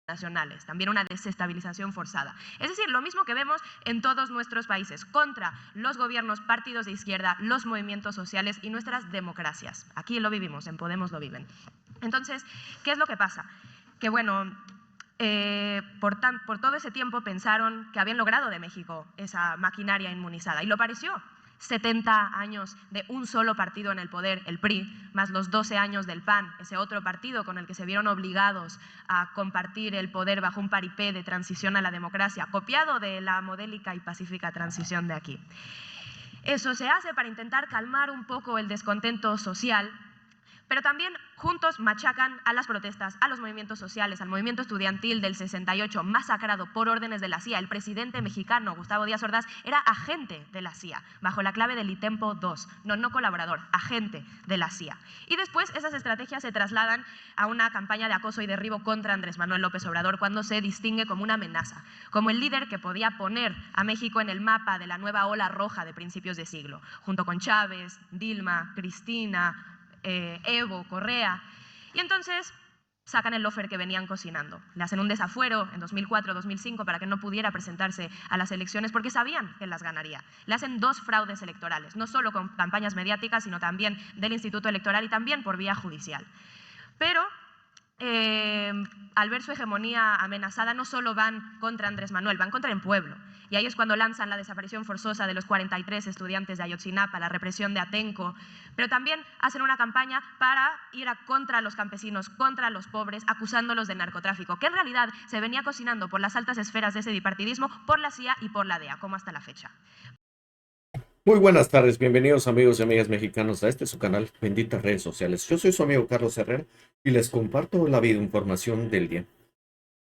nacionales, también una desestabilización forzada. Es decir, lo mismo que vemos en todos nuestros países, contra los gobiernos, partidos de izquierda, los movimientos sociales y nuestras democracias. Aquí lo vivimos, en Podemos lo viven. Entonces, ¿qué es lo que pasa? Que bueno, por todo ese tiempo pensaron que habían logrado de México esa maquinaria inmunizada, y lo pareció. 70 años de un solo partido en el poder, el PRI, más los 12 años del PAN, ese otro partido con el que se vieron obligados a compartir el poder bajo un paripé de transición a la democracia, copiado de la modélica y pacífica transición de aquí. Eso se hace para intentar calmar un poco el descontento social, pero también juntos machacan a las protestas, a los movimientos sociales, al movimiento estudiantil del 68, masacrado por órdenes de la CIA. El presidente mexicano, Gustavo Díaz Ordaz, era agente de la CIA, bajo la clave del ITEMPO 2, no colaborador, agente de la CIA. Y después esas estrategias se trasladan a una campaña de acoso y derribo contra Andrés Manuel López Obrador, cuando se distingue como una amenaza, como el líder que podía poner a México en el mapa de la nueva ola roja de principios de siglo, junto con Chávez, Dilma, Cristina, Evo, Correa. Y entonces sacan el lofer que venían cocinando. Le hacen un desafuero en 2004-2005 para que no pudiera presentarse a las elecciones porque sabían que las ganaría. Le hacen 2 fraudes electorales, no solo con campañas mediáticas, sino también del Instituto Electoral y también por vía judicial. Pero al ver su hegemonía amenazada, no solo van contra Andrés Manuel, van contra el pueblo. Y ahí es cuando lanzan la desaparición forzosa de los 43 estudiantes de Ayotzinapa, la represión de Atenco, pero también hacen una campaña para ir contra los campesinos, contra los pobres, acusándolos de narcotráfico, que en realidad se venía cocinando por las altas esferas de ese bipartidismo, por la CIA y por la DEA, como hasta la fecha. Muy buenas tardes, bienvenidos amigos y amigas mexicanos a su canal Benditas Redes Sociales. Yo soy su amigo Carlos Herrera y les comparto la información del día.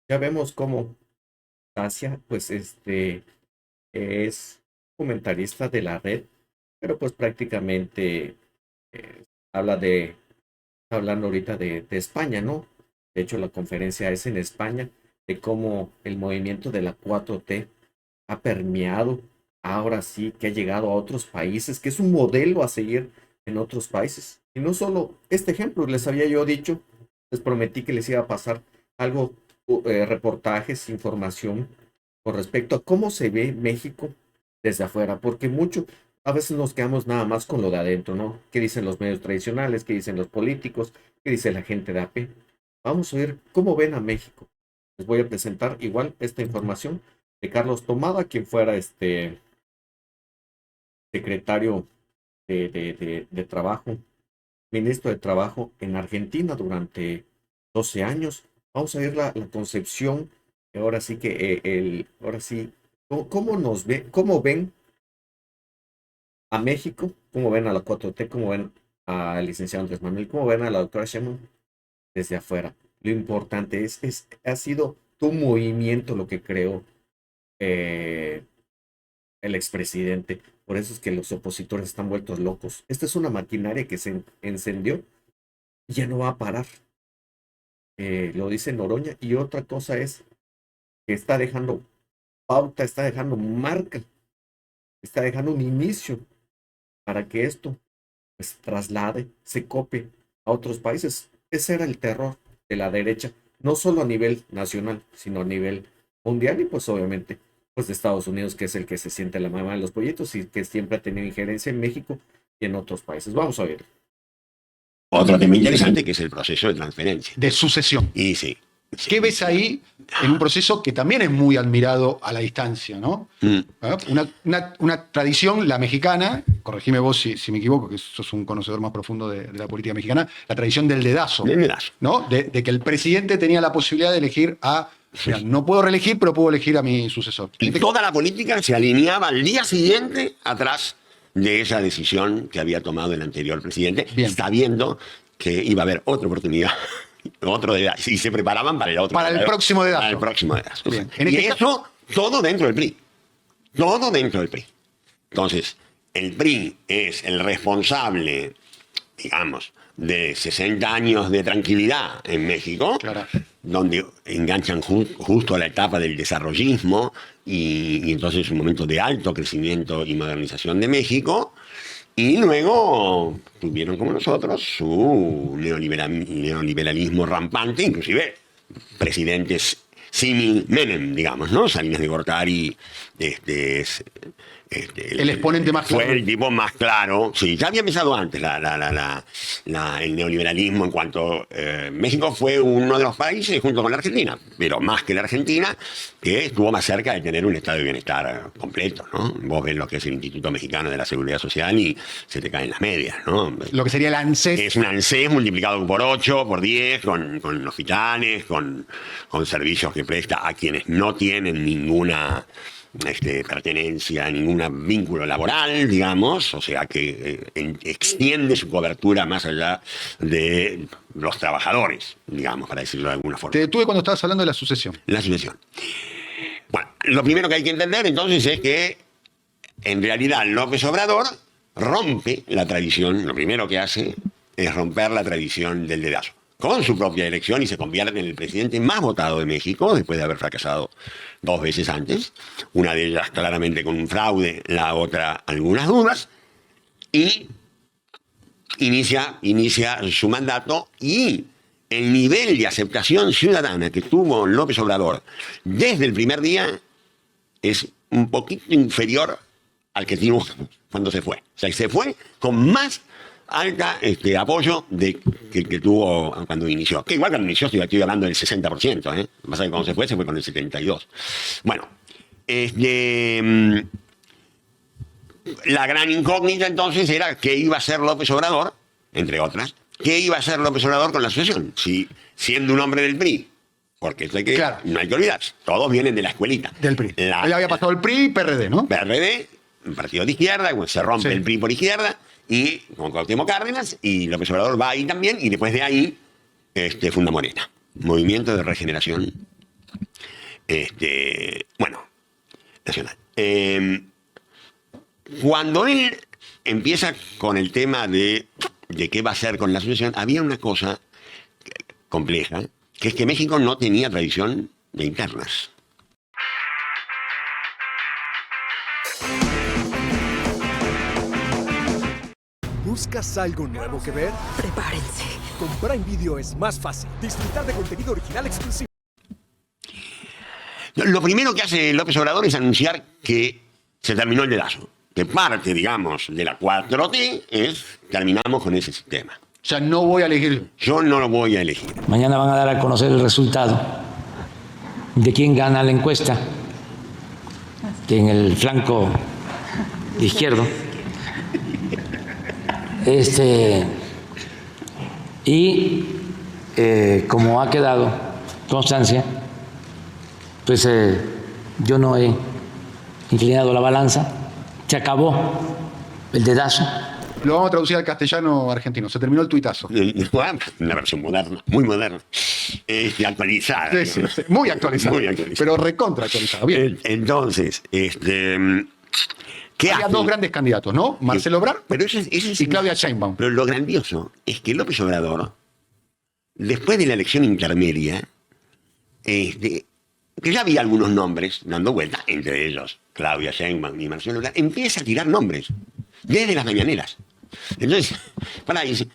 Ya vemos cómo Asia, pues es comentarista de la red, pero pues prácticamente está hablando ahorita de España, ¿no? De hecho, la conferencia es en España, de cómo el movimiento de la 4T ha permeado, ahora sí, que ha llegado a otros países, que es un modelo a seguir en otros países. Y no solo este ejemplo, les había yo dicho, les prometí que les iba a pasar algo, reportajes, información con respecto a cómo se ve México desde afuera, porque a veces nos quedamos nada más con lo de adentro, ¿no? ¿Qué dicen los medios tradicionales? ¿Qué dicen los políticos? ¿Qué dice la gente de AP? Vamos a ver cómo ven a México. Les voy a presentar igual esta información de Carlos Tomada, quien fuera secretario de Trabajo, ministro de Trabajo en Argentina durante 12 años. Vamos a ver la concepción, ahora sí que, cómo ven a México, cómo ven a la 4T, cómo ven al licenciado Andrés Manuel, cómo ven a la doctora Sheinbaum desde afuera. Lo importante ha sido tu movimiento lo que creó el expresidente. Por eso es que los opositores están vueltos locos. Esta es una maquinaria que se encendió y ya no va a parar. Lo dice Noroña. Y otra cosa es que está dejando pauta, está dejando marca, está dejando un inicio para que esto pues traslade, se copie a otros países. Ese era el terror de la derecha, no solo a nivel nacional, sino a nivel mundial y pues obviamente pues de Estados Unidos, que es el que se siente la mamá de los pollitos y que siempre ha tenido injerencia en México y en otros países. Vamos a ver. Otro tema interesante que es el proceso de transferencia. De sucesión. Y sí. ¿Qué ves ahí en un proceso que también es muy admirado a la distancia, ¿no? Una tradición, la mexicana, corregime vos si me equivoco, que sos un conocedor más profundo de la política mexicana, la tradición del dedazo. Del dedazo. ¿No? De que el presidente tenía la posibilidad de elegir mira, no puedo reelegir, pero puedo elegir a mi sucesor. Y toda la política se alineaba al día siguiente atrás de esa decisión que había tomado el anterior presidente, sabiendo que iba a haber otra oportunidad. Otro dedazo. Y se preparaban para el otro. Para el próximo dedazo. Para el próximo dedazo. Bien. Y eso, todo dentro del PRI. Todo dentro del PRI. Entonces, el PRI es el responsable, digamos, de 60 años de tranquilidad en México, claro, donde enganchan justo a la etapa del desarrollismo y entonces un momento de alto crecimiento y modernización de México. Y luego tuvieron como nosotros su neoliberalismo rampante, inclusive presidentes símil Menem, digamos, ¿no? Salinas de Gortari, El exponente más fue claro. el tipo más claro. Sí, ya había empezado antes el neoliberalismo en cuanto México fue uno de los países, junto con la Argentina, pero más que la Argentina, que estuvo más cerca de tener un estado de bienestar completo, ¿no? Vos ves lo que es el Instituto Mexicano de la Seguridad Social y se te caen las medias, ¿no? Lo que sería el ANSES. Es un ANSES multiplicado por 8, por 10, con hospitales, con servicios que presta a quienes no tienen ninguna pertenencia, ningún vínculo laboral, digamos, o sea que extiende su cobertura más allá de los trabajadores, digamos, para decirlo de alguna forma. Te detuve cuando estabas hablando de la sucesión. La sucesión. Bueno, lo primero que hay que entender entonces es que en realidad López Obrador rompe la tradición, lo primero que hace es romper la tradición del dedazo, con su propia elección y se convierte en el presidente más votado de México, después de haber fracasado 2 veces antes, una de ellas claramente con un fraude, la otra algunas dudas, y inicia su mandato, y el nivel de aceptación ciudadana que tuvo López Obrador desde el primer día es un poquito inferior al que tuvo cuando se fue. O sea, se fue con más alta apoyo que tuvo cuando inició. Que igual cuando inició estoy hablando del 60%, ¿eh? Más que cuando se fue con el 72%. Bueno, la gran incógnita entonces era qué iba a hacer López Obrador, entre otras, qué iba a hacer López Obrador con la sucesión, si siendo un hombre del PRI, porque esto Claro. no hay que olvidarse, todos vienen de la escuelita. Del PRI. Él había pasado el PRI y PRD, ¿no? PRD, un partido de izquierda, se rompe Sí. el PRI por izquierda, y con Cuauhtémoc Cárdenas, y López Obrador va ahí también, y después de ahí funda Morena, Movimiento de Regeneración, nacional. Cuando él empieza con el tema de qué va a hacer con la sucesión, había una cosa compleja, que es que México no tenía tradición de internas. ¿Buscas algo nuevo que ver? Prepárense. Con Prime Video es más fácil disfrutar de contenido original exclusivo. Lo primero que hace López Obrador es anunciar que se terminó el dedazo. Que parte, digamos, de la 4T es terminamos con ese sistema. O sea, no voy a elegir. Yo no lo voy a elegir. Mañana van a dar a conocer el resultado de quién gana la encuesta en el flanco izquierdo. Y como ha quedado constancia, pues yo no he inclinado la balanza, se acabó el dedazo. Lo vamos a traducir al castellano argentino. Se terminó el tuitazo. Una versión moderna, muy moderna, actualizada. Sí, sí, sí. Muy actualizado. Muy actualizado. Pero recontra actualizado. Bien. Entonces, ¿qué Había hace? 2 grandes candidatos, ¿no? Marcelo Ebrard Pero ese es y Claudia Sheinbaum. Pero lo grandioso es que López Obrador, después de la elección intermedia, que ya había algunos nombres dando vuelta, entre ellos Claudia Sheinbaum y Marcelo Ebrard, empieza a tirar nombres desde las mañaneras. Entonces, dice,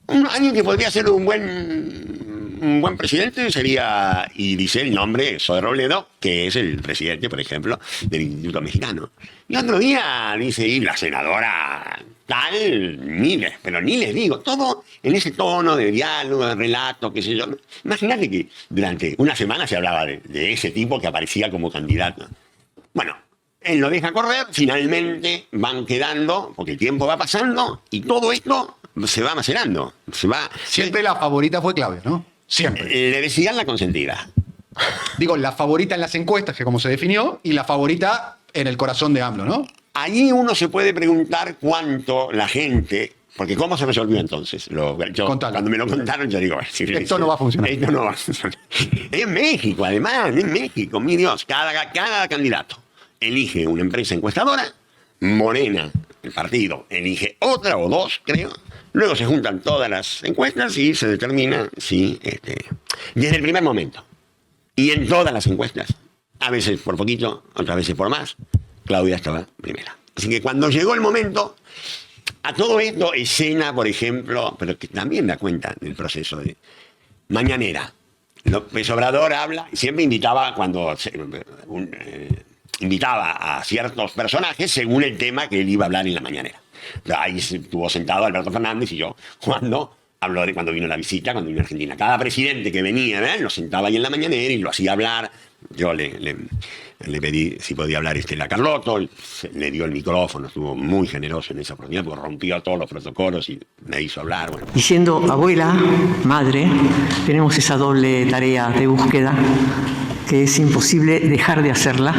alguien que podría ser un buen presidente sería, y dice el nombre, Zoe Robledo, que es el presidente, por ejemplo, del Instituto Mexicano. Y otro día dice, y la senadora tal, ni les digo, todo en ese tono de diálogo, de relato, qué sé yo. Imagínate que durante una semana se hablaba de ese tipo que aparecía como candidato. Bueno, él lo deja correr, finalmente van quedando, porque el tiempo va pasando, y todo esto se va macerando. Siempre la favorita fue Claudia, ¿no? Siempre. Le decían la consentida. Digo, la favorita en las encuestas, que como se definió, y la favorita en el corazón de AMLO, ¿no? Allí uno se puede preguntar cuánto la gente... Porque ¿cómo se resolvió entonces? Contalo. Cuando me lo contaron, yo digo... Esto no va a funcionar. Esto no va a funcionar. En México, además, en México, mi Dios, cada candidato elige una empresa encuestadora, Morena, el partido, elige otra o 2, creo. Luego se juntan todas las encuestas y se determina si... desde el primer momento. Y en todas las encuestas, a veces por poquito, otras veces por más, Claudia estaba primera. Así que cuando llegó el momento, a todo esto, escena, por ejemplo, pero que también da cuenta del proceso de Mañanera. López Obrador habla, siempre invitaba invitaba a ciertos personajes según el tema que él iba a hablar en la mañanera. Ahí estuvo sentado Alberto Fernández y yo cuando habló de cuando vino la visita, cuando vino a Argentina. Cada presidente que venía, lo sentaba ahí en la mañanera y lo hacía hablar. Yo le pedí si podía hablar Estela Carlotto, le dio el micrófono, estuvo muy generoso en esa oportunidad, porque rompió todos los protocolos y me hizo hablar. Bueno. Y siendo abuela, madre, tenemos esa doble tarea de búsqueda que es imposible dejar de hacerla.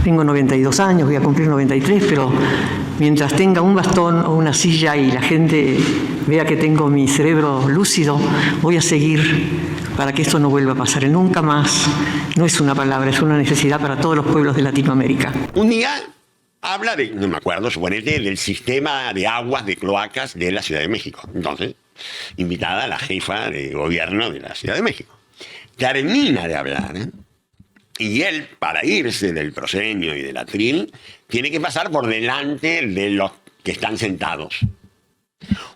Tengo 92 años, voy a cumplir 93, pero mientras tenga un bastón o una silla y la gente vea que tengo mi cerebro lúcido, voy a seguir para que esto no vuelva a pasar nunca más. No es una palabra, es una necesidad para todos los pueblos de Latinoamérica. Un día habla de, no me acuerdo, suponete, del sistema de aguas, de cloacas de la Ciudad de México. Entonces, invitada la jefa de gobierno de la Ciudad de México. Termina de hablar, y él, para irse del proscenio y del atril, tiene que pasar por delante de los que están sentados.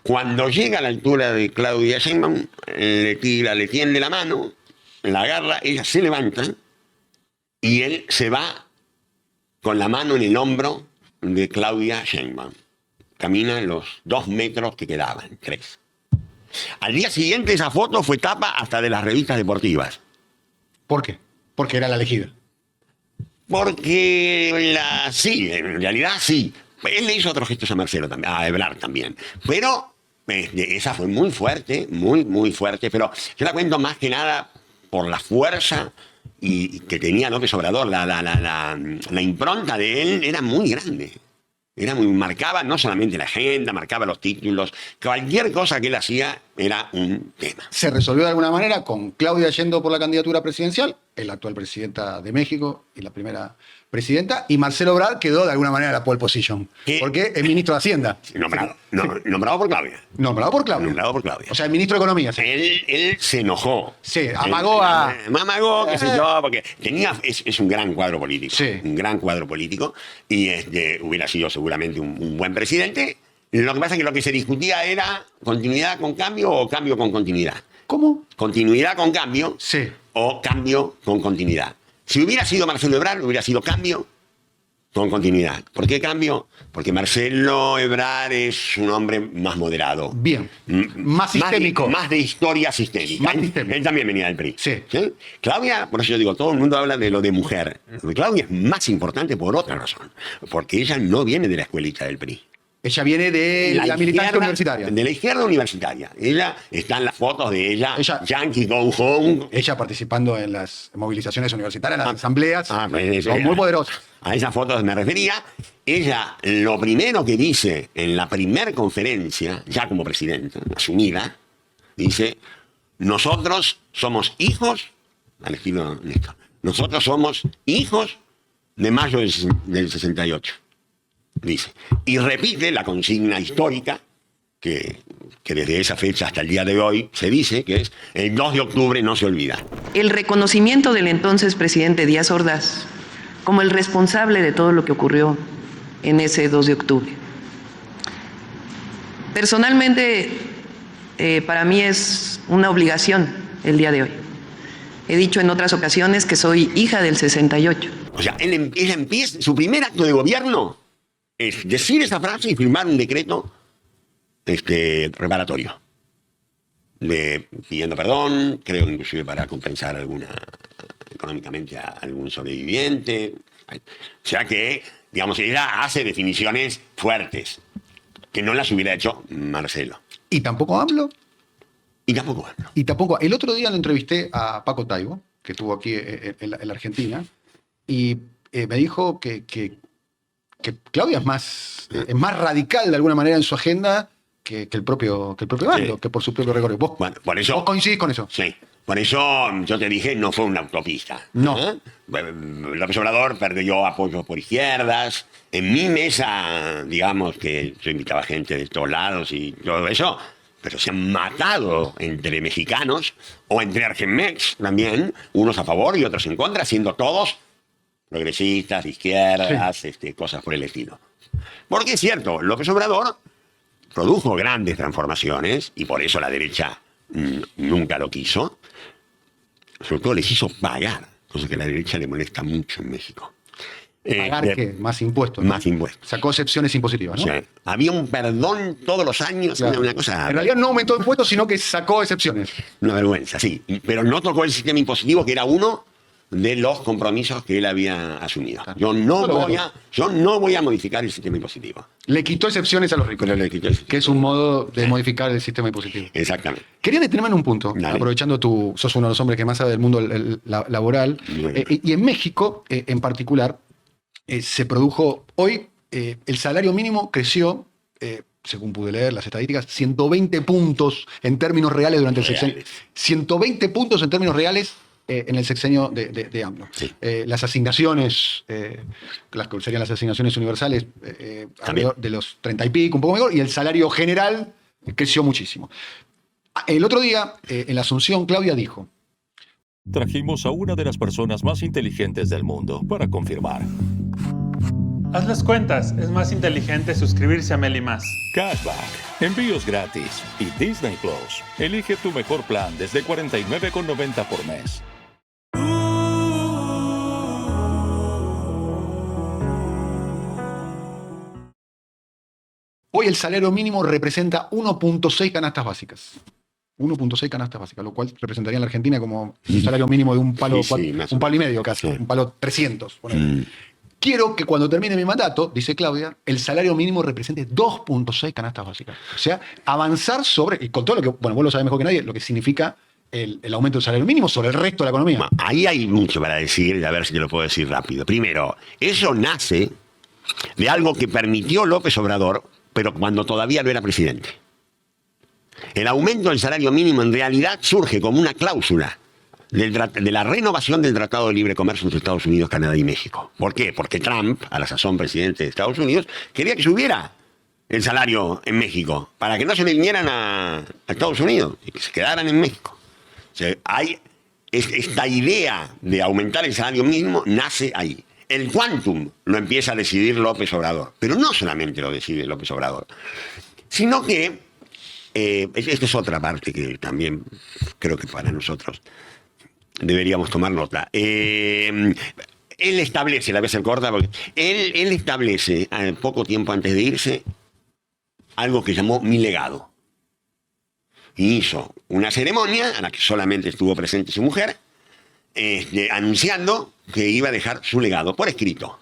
Cuando llega a la altura de Claudia Sheinbaum, le tiende la mano, la agarra, ella se levanta y él se va con la mano en el hombro de Claudia Sheinbaum. Camina los 2 metros que quedaban, 3. Al día siguiente esa foto fue tapa hasta de las revistas deportivas. ¿Por qué? Porque era la elegida. Porque sí, en realidad sí. Él le hizo otros gestos a Marcelo también, a Ebrard también. Pero esa fue muy fuerte, muy fuerte. Pero yo la cuento más que nada por la fuerza y que tenía López Obrador. La impronta de él era muy grande. Marcaba no solamente la agenda, marcaba los títulos. Cualquier cosa que él hacía era un tema. Se resolvió de alguna manera con Claudia yendo por la candidatura presidencial, la actual presidenta de México y la primera presidenta, y Marcelo Ebrard quedó de alguna manera en la pole position, porque es ministro de Hacienda. Nombrado por Claudia. Nombrado por Claudia. Nombrado por Claudia. O sea, el ministro de Economía. Sí. Él se enojó. Sí, amagó a... Amagó, qué sé yo, porque es un gran cuadro político. Sí. Un gran cuadro político. Y hubiera sido seguramente un buen presidente. Lo que pasa es que lo que se discutía era continuidad con cambio o cambio con continuidad. ¿Cómo? Continuidad con cambio, sí, o cambio con continuidad. Si hubiera sido Marcelo Ebrard, hubiera sido cambio con continuidad. ¿Por qué cambio? Porque Marcelo Ebrard es un hombre más moderado. Bien. Más sistémico. Más de historia sistémica. Él también venía del PRI. Sí. Claudia, por eso yo digo, todo el mundo habla de lo de mujer. Lo de Claudia es más importante por otra razón. Porque ella no viene de la escuelita del PRI. Ella viene de la militancia universitaria. De la izquierda universitaria. Ella, están las fotos de ella Yankee Go Home. Ella participando en las movilizaciones universitarias, en las asambleas. Pues, muy poderosa. A esas fotos me refería. Ella, lo primero que dice en la primer conferencia, ya como presidenta, asumida, dice, nosotros somos hijos, al estilo Néstor, nosotros somos hijos de mayo del 68. Dice, y repite la consigna histórica que desde esa fecha hasta el día de hoy se dice, que es el 2 de octubre no se olvida. El reconocimiento del entonces presidente Díaz Ordaz como el responsable de todo lo que ocurrió en ese 2 de octubre. Personalmente, para mí es una obligación el día de hoy. He dicho en otras ocasiones que soy hija del 68. O sea, ella empieza, su primer acto de gobierno es decir esa frase y firmar un decreto reparatorio. Pidiendo perdón, creo inclusive para compensar económicamente a algún sobreviviente. O sea que, digamos, ella hace definiciones fuertes, que no las hubiera hecho Marcelo. ¿Y tampoco AMLO? Y tampoco AMLO. Y tampoco. El otro día lo entrevisté a Paco Taibo, que estuvo aquí en la Argentina, y me dijo que Claudia es más radical de alguna manera en su agenda que el propio bando, que por su propio recorrido. ¿Vos coincidís con eso? Sí. Por eso yo te dije, no fue una autopista. No. López Obrador perdió apoyo por izquierdas. En mi mesa, digamos que yo invitaba gente de todos lados y todo eso, pero se han matado entre mexicanos o entre argenmex también, unos a favor y otros en contra, siendo todos progresistas, de izquierdas, cosas por el estilo. Porque es cierto, López Obrador produjo grandes transformaciones y por eso la derecha nunca lo quiso. sobre todo les hizo pagar, cosa que a la derecha le molesta mucho en México. ¿Pagar qué? Más impuestos, ¿no? Más impuestos. Sacó excepciones impositivas, ¿no? O sea, había un perdón todos los años, Claro. una cosa... En realidad no aumentó impuestos, sino que sacó excepciones. Una vergüenza, sí. Pero no tocó el sistema impositivo, que era uno de los compromisos que él había asumido. Claro. Yo no voy a modificar el sistema impositivo. Le quitó excepciones a los ricos, Pero le quitó el- que es un modo de modificar el sistema impositivo. Exactamente. Quería detenerme en un punto, Dale. aprovechando sos uno de los hombres que más sabe del mundo laboral, Bueno. y en México, en particular, se produjo hoy, el salario mínimo creció, según pude leer las estadísticas, 120 puntos en términos reales durante el sexenio. Reales. 120 puntos en términos reales en el sexenio de AMLO. Sí. Las asignaciones, las que serían las asignaciones universales, alrededor de los 30 y pico, un poco mejor, y el salario general creció muchísimo. El otro día, en la Asunción, Claudia dijo: Trajimos a una de las personas más inteligentes del mundo para confirmar. Haz las cuentas, es más inteligente suscribirse a Meli Más. Cashback, envíos gratis y Disney Plus. Elige tu mejor plan desde $49,90 por mes. hoy el salario mínimo representa 1.6 canastas básicas. 1.6 canastas básicas, lo cual representaría en la Argentina como un salario mínimo de un palo, Sí, más o un palo y medio casi, Sí. un palo 300. ponele. Quiero que cuando termine mi mandato, dice Claudia, el salario mínimo represente 2.6 canastas básicas. O sea, avanzar sobre, y con todo lo que, bueno, vos lo sabés mejor que nadie, lo que significa el aumento del salario mínimo sobre el resto de la economía. Bueno, ahí hay mucho para decir, a ver si te lo puedo decir rápido. Primero, eso nace de algo que permitió López Obrador, pero cuando todavía no era presidente. El aumento del salario mínimo en realidad surge como una cláusula de la renovación del Tratado de Libre Comercio entre Estados Unidos, Canadá y México. ¿Por qué? Porque Trump, a la sazón presidente de Estados Unidos, quería que subiera el salario en México, para que no se le vinieran a Estados Unidos y que se quedaran en México. O sea, esta idea de aumentar el salario mínimo nace ahí. El quantum lo empieza a decidir López Obrador, pero no solamente lo decide López Obrador, sino que, esta es otra parte que también creo que para nosotros deberíamos tomar nota. Él establece, la voy a hacer corta, porque él establece, poco tiempo antes de irse, algo que llamó Mi Legado. Y hizo una ceremonia a la que solamente estuvo presente su mujer, anunciando que iba a dejar su legado por escrito.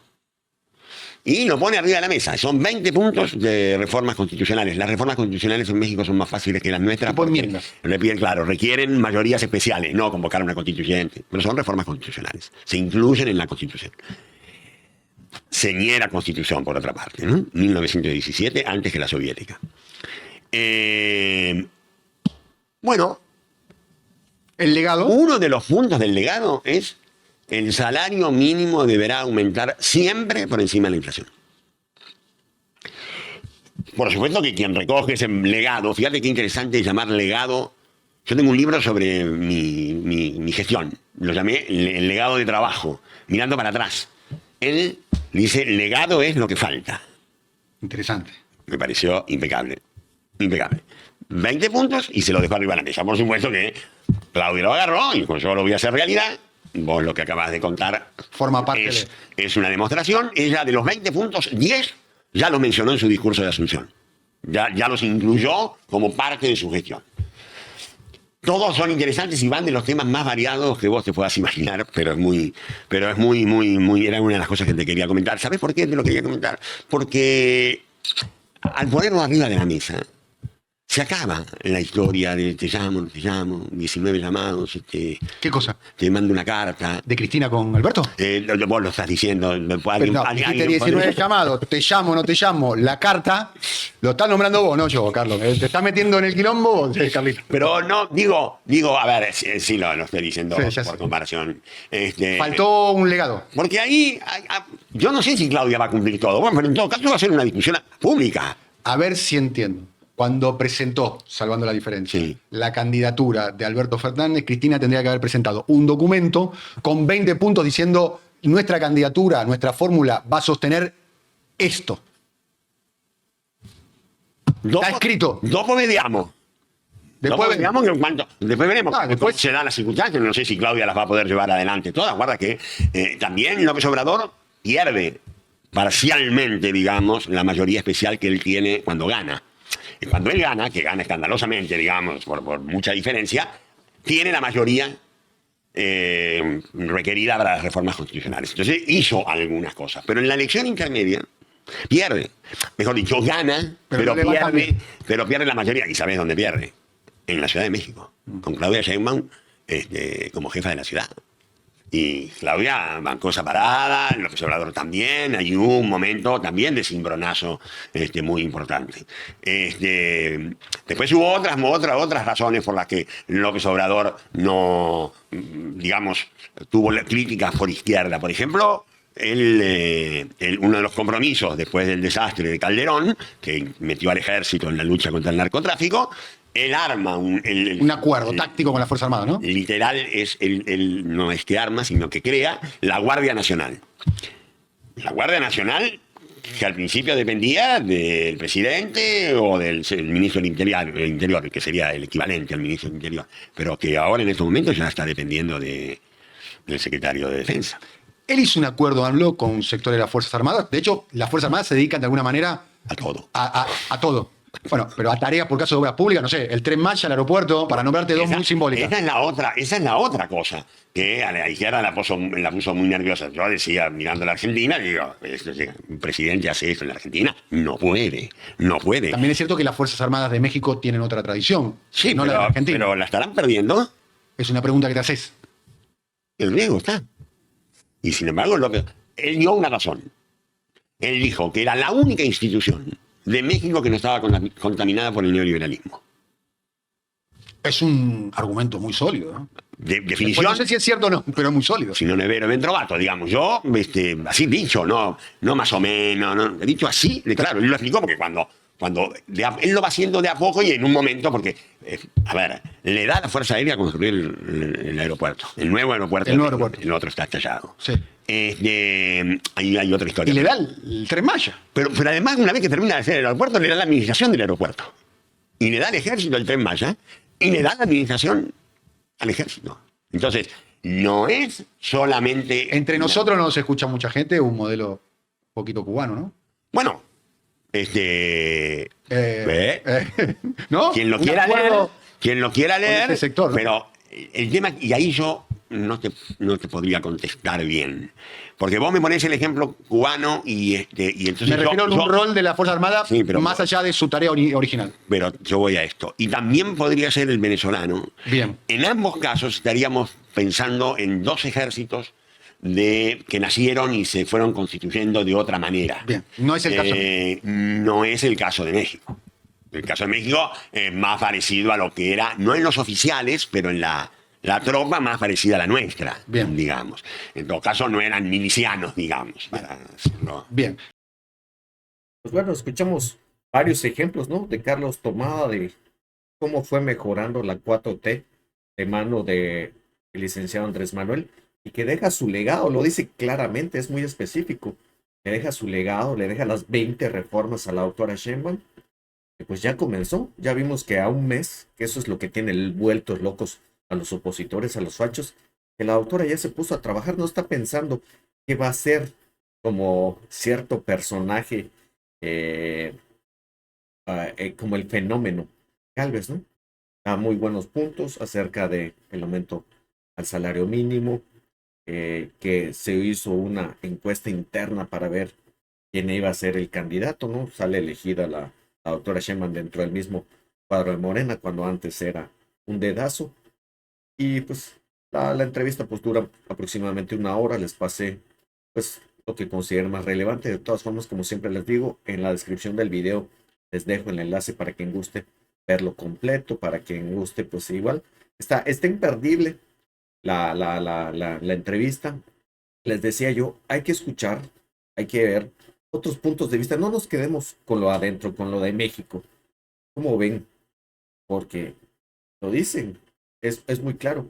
Y lo pone arriba de la mesa. Son 20 puntos de reformas constitucionales. Las reformas constitucionales en México son más fáciles que las nuestras. Tipo porque enmiendas. requieren mayorías especiales, no convocar una constituyente. Pero son reformas constitucionales. Se incluyen en la Constitución. Señera Constitución, por otra parte, ¿no? 1917, antes que la soviética. Bueno, El legado, uno de los puntos del legado es: el salario mínimo deberá aumentar siempre por encima de la inflación. Por supuesto que quien recoge ese legado, fíjate qué interesante llamar legado. Yo tengo un libro sobre mi gestión, lo llamé El legado de trabajo, mirando para atrás. Él dice: legado es lo que falta. interesante. Me pareció impecable. Impecable. 20 puntos y se lo dejó arriba de la mesa. Por supuesto que Claudia lo agarró y como yo lo voy a hacer realidad, vos lo que acabas de contar Forma parte es una demostración. Ella, de los 20 puntos, 10 ya los mencionó en su discurso de Asunción. Ya los incluyó como parte de su gestión. Todos son interesantes y van de los temas más variados que vos te puedas imaginar, pero es muy, era una de las cosas que te quería comentar. ¿Sabes por qué te lo quería comentar? Porque al ponerlo arriba de la mesa, se acaba la historia de te llamo, 19 llamados, ¿Qué cosa? te mando una carta. ¿De Cristina con Alberto? Vos lo estás diciendo. Pero no, dijiste 19 llamados, te llamo, no te llamo. La carta, lo estás nombrando vos, no yo, Carlos. Te estás metiendo en el quilombo vos, Carlito. Pero no, digo, a ver, sí lo estoy diciendo Sí, ya por sé. comparación. Faltó un legado. Porque ahí, yo no sé si Claudia va a cumplir todo. Bueno, pero en todo caso va a ser una discusión pública. A ver si entiendo. Cuando presentó, salvando la diferencia, Sí. la candidatura de Alberto Fernández, Cristina tendría que haber presentado un documento con 20 puntos diciendo: nuestra candidatura, nuestra fórmula va a sostener esto. Está escrito. Dopo vediamo. Después, digamos que en cuanto, después veremos después cómo se dan las circunstancias. No sé si Claudia las va a poder llevar adelante todas. Guarda que también López Obrador pierde parcialmente, digamos, la mayoría especial que él tiene cuando gana. Y cuando él gana, que gana escandalosamente, digamos, por mucha diferencia, tiene la mayoría requerida para las reformas constitucionales. Entonces hizo algunas cosas, pero en la elección intermedia pierde. Mejor dicho, gana, pero pierde la mayoría. ¿Y sabes dónde pierde? En la Ciudad de México, con Claudia Sheinbaum como jefa de la ciudad. Y Claudia bancó esa parada, López Obrador también. Hay un momento también de cimbronazo muy importante. Después hubo otras razones por las que López Obrador no, digamos, tuvo críticas por izquierda. Por ejemplo, uno de los compromisos después del desastre de Calderón, que metió al ejército en la lucha contra el narcotráfico, él arma un acuerdo táctico con la Fuerza Armada, ¿no? Literal, no es que arma, sino que crea la Guardia Nacional. La Guardia Nacional, que al principio dependía del presidente o del ministro del Interior, que sería el equivalente al ministro del Interior, pero que ahora en estos momentos ya está dependiendo del secretario de Defensa. Él hizo un acuerdo, AMLO, con un sector de las Fuerzas Armadas. De hecho, las Fuerzas Armadas se dedican de alguna manera a todo. A todo. Bueno, pero a tareas por caso de obras públicas, no sé, el Tren Maya, el aeropuerto, para nombrarte dos muy simbólicas. Esa es la otra cosa, que a la izquierda la puso muy nerviosa. Yo decía, mirando a la Argentina, digo, un presidente hace eso en la Argentina, no puede. También es cierto que las Fuerzas Armadas de México tienen otra tradición, sí, no la de la Argentina. Pero ¿la estarán perdiendo? Es una pregunta que te haces. El riesgo está. Y sin embargo, él dio una razón. Él dijo que era la única institución de México que no estaba contaminada por el neoliberalismo. Es un argumento muy sólido, ¿no? Definición. No sé si es cierto o no, pero es muy sólido. Si no nevero ben trovato, digamos. Yo, así dicho, no más o menos, no, dicho así, claro, él lo explicó porque cuando él lo va haciendo de a poco y en un momento, porque, a ver, le da a la Fuerza Aérea construir el aeropuerto, el nuevo aeropuerto. El otro está estallado. Sí. Hay otra historia. Y le da el Tren Maya. Pero además, una vez que termina de hacer el aeropuerto, le da la administración del aeropuerto. Y le da al ejército el Tren Maya. Y le da la administración al ejército. Entonces, no es solamente... Entre nosotros no se escucha mucha gente, un modelo un poquito cubano, ¿no? Bueno, ¿no? Quien lo quiera leer, ese sector, ¿no? Pero el tema, y ahí yo no te podría contestar bien. Porque vos me ponés el ejemplo cubano y entonces... Me refiero a un rol de la Fuerza Armada más allá de su tarea original. Pero yo voy a esto. Y también podría ser el venezolano. Bien. En ambos casos estaríamos pensando en dos ejércitos que nacieron y se fueron constituyendo de otra manera. Bien, no es el caso. No es el caso de México. El caso de México es más parecido a lo que era, no en los oficiales, pero en la tropa más parecida a la nuestra, bien, digamos. En todo caso, no eran milicianos, digamos. Bien. Pues bueno, escuchamos varios ejemplos, ¿no? De Carlos Tomada, de cómo fue mejorando la 4T de mano del licenciado Andrés Manuel, y que deja su legado, lo dice claramente, es muy específico. Le deja su legado, le deja las 20 reformas a la doctora Sheinbaum, que pues ya comenzó. Ya vimos que a un mes, que eso es lo que tiene vueltos locos a los opositores, a los fachos, que la doctora ya se puso a trabajar, no está pensando qué va a ser como cierto personaje, como el fenómeno Gálvez, ¿no? Da muy buenos puntos acerca del aumento al salario mínimo, que se hizo una encuesta interna para ver quién iba a ser el candidato, ¿no? Sale elegida la doctora Sheinbaum dentro del mismo cuadro de Morena, cuando antes era un dedazo. Y pues la entrevista pues dura aproximadamente 1 hora. Les pasé pues lo que considero más relevante. De todas formas, como siempre les digo, en la descripción del video les dejo el enlace para quien guste verlo completo, para quien guste pues igual. Está imperdible la entrevista. Les decía yo, hay que escuchar, hay que ver otros puntos de vista. No nos quedemos con lo adentro, con lo de México. ¿Cómo ven? Porque lo dicen. Es muy claro.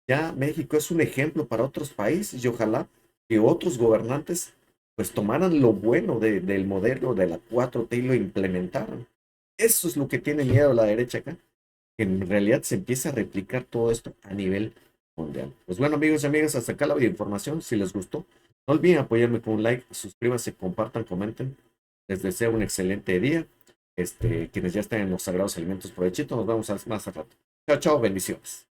Ya México es un ejemplo para otros países y ojalá que otros gobernantes pues tomaran lo bueno del modelo de la 4T y lo implementaran. Eso es lo que tiene miedo la derecha acá. que en realidad se empiece a replicar todo esto a nivel mundial. Pues bueno, amigos y amigas, hasta acá la videoinformación. Si les gustó, no olviden apoyarme con un like, suscríbanse, compartan, comenten. Les deseo un excelente día. Quienes ya están en los sagrados alimentos, provechito. Nos vemos más al rato. Chao, chao, bendiciones.